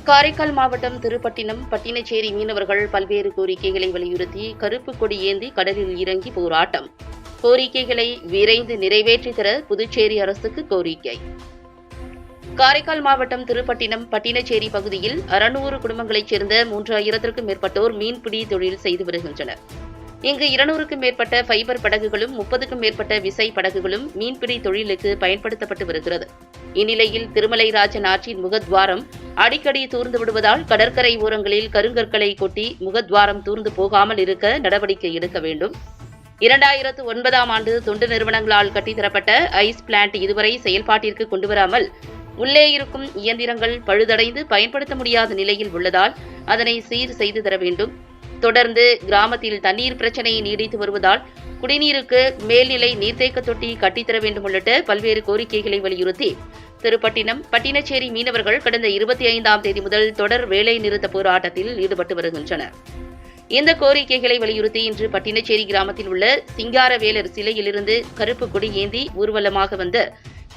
காரைக்கால் மாவட்டம் திருப்பட்டினம், பட்டினச்சேரி மீனவர்கள் பல்வேறு கோரிக்கைகளை வலியுறுத்தி கருப்பு கொடி ஏந்தி கடலில் இறங்கி போராட்டம். கோரிக்கைகளை விரைந்து நிறைவேற்றித் தர புதுச்சேரி அரசுக்கு கோரிக்கை. காரைக்கால் மாவட்டம் திருப்பட்டினம், பட்டினச்சேரி பகுதியில் 600 குடும்பங்களைச் சேர்ந்த 3000க்கும் மேற்பட்டோர் மீன்பிடி தொழில் செய்து வருகின்றனர். இங்கு 200க்கும் மேற்பட்ட ஃபைபர் படகுகளும் 30க்கும் மேற்பட்ட விசை படகுகளும் மீன்பிடி தொழிலுக்கு பயன்படுத்தப்பட்டு வருகிறது. இந்நிலையில் திருமலைராஜன் ஆற்றின் முகத்வாரம் அடிக்கடி தூர்ந்து விடுவதால் கடற்கரை ஓரங்களில் கருங்கற்களை கொட்டி முகத்வாரம் தூர்ந்து போகாமல் இருக்க நடவடிக்கை எடுக்க வேண்டும். 2009ஆம் ஆண்டு தொண்டு நிறுவனங்களால் கட்டித்தரப்பட்ட ஐஸ் பிளான்ட் இதுவரை செயல்பாட்டிற்கு கொண்டுவராமல் உள்ளே இருக்கும் இயந்திரங்கள் பழுதடைந்து பயன்படுத்த முடியாத நிலையில் உள்ளதால் அதனை சீர் செய்து தர வேண்டும். தொடர்ந்து கிராமத்தில் தண்ணீர் பிரச்சினை நீடித்து வருவதால் குடிநீருக்கு மேல்நிலை நீர்த்தேக்க தொட்டி கட்டித்தர வேண்டும் உள்ளிட்ட பல்வேறு கோரிக்கைகளை வலியுறுத்தி திருப்பட்டினம், பட்டினச்சேரி மீனவர்கள் கடந்த 25ஆம் தேதி முதல் தொடர் வேலை நிறுத்த போராட்டத்தில் ஈடுபட்டு வருகின்றனர். இந்த கோரிக்கைகளை வலியுறுத்தி இன்று பட்டினச்சேரி கிராமத்தில் உள்ள சிங்காரவேலர் சிலையிலிருந்து கருப்பு கொடி ஏந்தி ஊர்வலமாக வந்த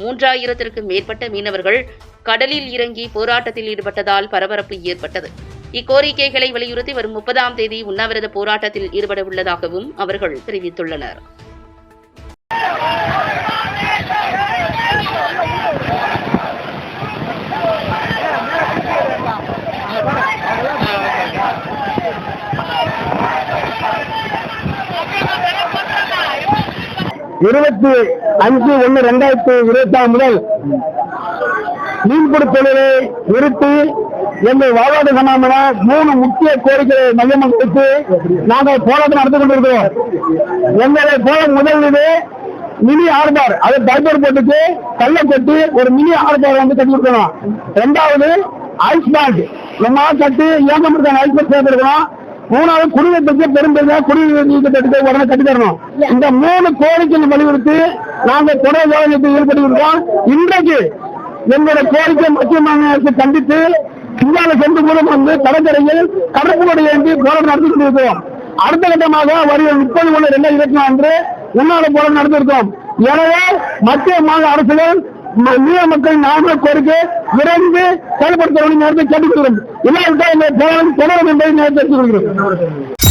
3000க்கும் மேற்பட்ட மீனவர்கள் கடலில் இறங்கி போராட்டத்தில் ஈடுபட்டதால் பரபரப்பு ஏற்பட்டது. இக்கோரிக்கைகளை வலியுறுத்தி வரும் 30ஆம் தேதி உண்ணாவிரத போராட்டத்தில் ஈடுபட உள்ளதாகவும் அவர்கள் தெரிவித்துள்ளனர். இருபத்தி 5/1/2020 முதல் மீன்பிடி தொழிலை நிறுத்தி எங்கள் வாழ்வாதார சமாளமான 3 முக்கிய கோரிக்கைகளை மையமாக வைத்து நாங்கள் போராட்டம் நடத்தி கொண்டிருக்கிறோம். எங்களை போல முதலிலே மினி ஆர்பார், அதை பைபர் போட்டுக்கு கல்லை கொட்டி ஒரு மினி ஆர்பார் வந்து கட்டி கொடுக்கணும். 2வது ஐஸ் பேண்ட் நம்ம கட்டி இயக்கம் ஐஸ் பேண்ட் சேர்த்திருக்கணும். 3வது குடிநீருக்கு பெரும்பெரிய குடிநீர் உடனே கட்டி தரணும். இந்த 3 கோரிக்கைகளை வலியுறுத்தி நாங்கள் தொடர் வேலையில் ஈடுபட்டு இருக்கோம். இன்றைக்கு எங்களுடைய கோரிக்கை முக்கியமாக கண்டித்து இந்தியாவில சென்று மூலம் வந்து கடற்கரையில் கருப்பு கொடி ஏந்தி போராட்டம் நடத்தி கொண்டிருக்கிறோம். அடுத்த கட்டமாக வருகிற 30/1/2024 அன்று உண்ணாவிரத போராட்டம் நடத்திருக்கோம். எனவே மத்திய மாநில அரசுகள் மீன மக்களின் நாம கோரிக்கை விரைந்து செயல்படுத்த வேண்டும் நேரத்தை கேட்டுக்கொள்கிறோம். இல்லாவிட்டால் இந்த போராட்டம் தொடரும் என்பதை நேரத்தை தெரிவித்துக் கொள்கிறோம்.